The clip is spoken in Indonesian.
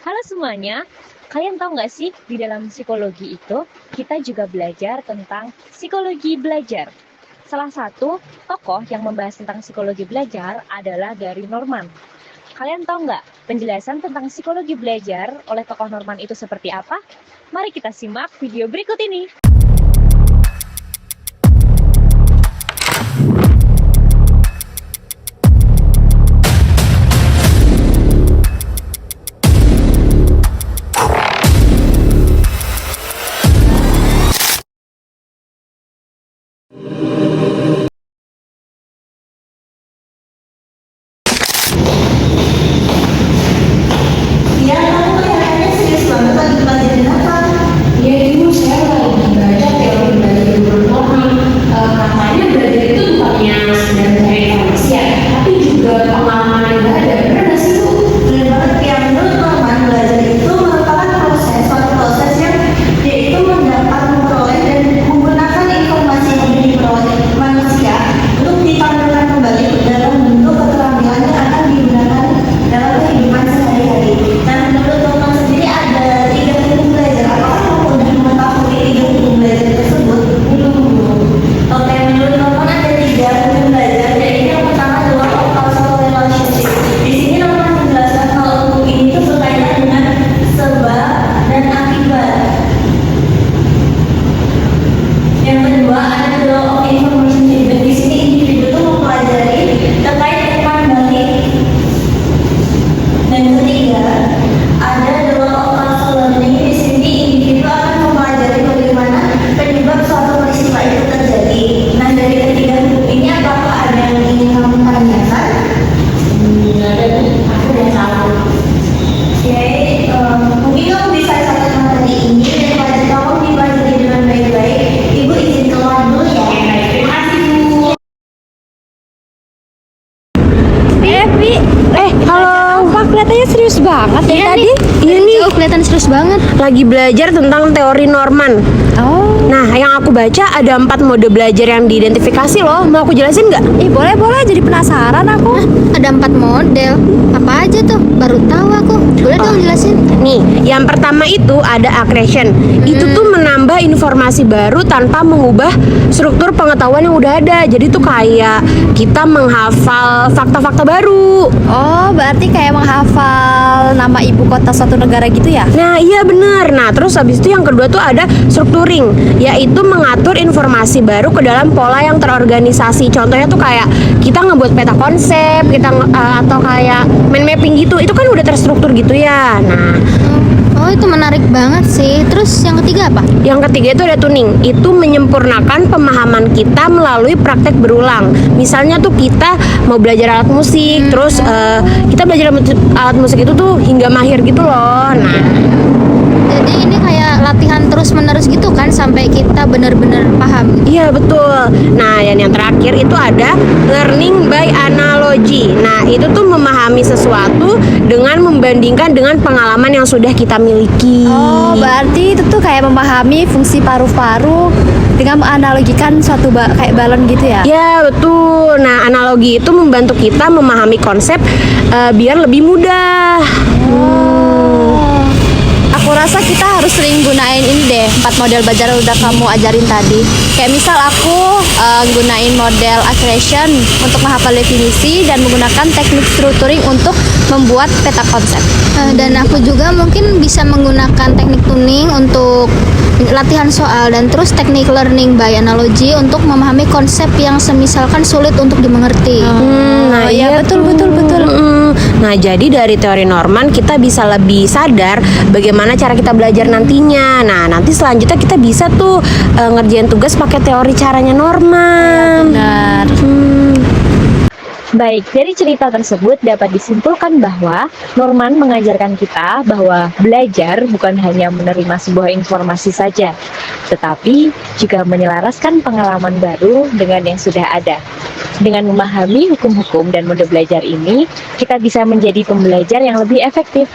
Halo semuanya, kalian tahu nggak sih di dalam psikologi itu kita juga belajar tentang psikologi belajar. Salah satu tokoh yang membahas tentang psikologi belajar adalah Gary Norman. Kalian tahu nggak penjelasan tentang psikologi belajar oleh tokoh Norman itu seperti apa? Mari kita simak video berikut ini. Iya, kamu kelihatannya serius banget lagi pelajarin apa? Iya ibu, saya lagi baca teori belajar hidup normal. Katanya belajar itu bukannya sekedar mencari informasi ya, tapi juga pengalaman yang nggak ada. Benar nggak sih bu? Bener banget, yang menurut Norman, belajar itu merupakan suatu proses yang dia itu mendapat, memperoleh dan menggunakan informasi yang diperoleh manusia untuk ditampilkan kembali dalam bentuk keterampilan yang akan digunakan dalam kehidupan sehari-hari. Nah, menurut Norman sendiri ada 3 hukum belajar. Apakah kamu udah mengetahui 3 hukum belajar tersebut? Belum. Oke, menurut Norman ada 3 hukum belajar, yaitu yang pertama adalah causal relationship. Di sini Norman menjelaskan kalau hukum ini itu berkaitan dengan sebab dan akibat. Yang kedua ada the law of information feedback. Di sini individu itu mempelajari terkait umpan balik. Dan ketiga ada the law of causal learning. Di sini individu akan mempelajari bagaimana penyebab suatu peristiwa itu terjadi. Nah, dari ketiga hukum ini apakah ada yang ingin kamu tanyakan? Nggak ada bu, aku udah tahu. Oke, mungkin kamu bisa catat materi ini daripada kamu dipelajari dengan baik-baik. Ibu izin keluar dulu ya. Terima kasih bu. Halo. Pak, kelihatannya serius banget ya tadi. Iya nih, Jauh kelihatan serius banget. lagi belajar tentang teori Norman. Oh, Nah, yang aku baca ada 4 mode belajar yang diidentifikasi loh. Mau aku jelasin nggak? boleh jadi penasaran aku. Ada 4 model. Apa aja tuh? Baru tahu aku. Boleh dong jelasin? Nih, yang pertama itu ada accretion. Itu tuh menambah informasi baru tanpa mengubah struktur pengetahuan yang udah ada. Jadi tuh kayak kita menghafal fakta-fakta baru. Oh, berarti kayak menghafal nama ibu kota suatu negara gitu ya? Nah, iya bener. Nah, terus habis itu yang kedua tuh ada structuring, yaitu mengatur informasi baru ke dalam pola yang terorganisasi. Contohnya tuh kayak kita ngebuat peta konsep, atau kayak mind mapping gitu. Itu kan udah terstruktur gitu ya. Nah, Oh, itu menarik banget sih. Terus yang ketiga apa? yang ketiga itu ada tuning. Itu menyempurnakan pemahaman kita melalui praktek berulang. Misalnya tuh kita mau belajar alat musik, terus kita belajar alat musik itu tuh hingga mahir gitu loh. Nah, Jadi ini kayak latihan terus-menerus gitu kan sampai kita benar-benar paham. iya betul. Nah, yang terakhir itu ada learning by analogy. Nah, itu tuh memahami sesuatu dengan membandingkan dengan pengalaman yang sudah kita miliki. Oh, berarti itu tuh kayak memahami fungsi paru-paru dengan menganalogikan suatu kayak balon gitu ya? Ya betul. Nah, analogi itu membantu kita memahami konsep biar lebih mudah. Oh. Aku rasa kita harus sering gunain ini deh, 4 model belajar yang udah kamu ajarin tadi. Kayak misal aku gunain model accretion untuk menghafal definisi dan menggunakan teknik structuring untuk membuat peta konsep. Dan aku juga mungkin bisa menggunakan teknik tuning untuk latihan soal dan terus teknik learning by analogy untuk memahami konsep yang semisalkan sulit untuk dimengerti. Nah, iya, betul. Nah, jadi dari teori Norman kita bisa lebih sadar bagaimana cara kita belajar nantinya. Nah, nanti selanjutnya kita bisa tuh ngerjain tugas pakai teori caranya Norman. Benar. Baik, dari cerita tersebut dapat disimpulkan bahwa Norman mengajarkan kita bahwa belajar bukan hanya menerima sebuah informasi saja, tetapi juga menyelaraskan pengalaman baru dengan yang sudah ada. Dengan memahami hukum-hukum dan mode belajar ini, kita bisa menjadi pembelajar yang lebih efektif.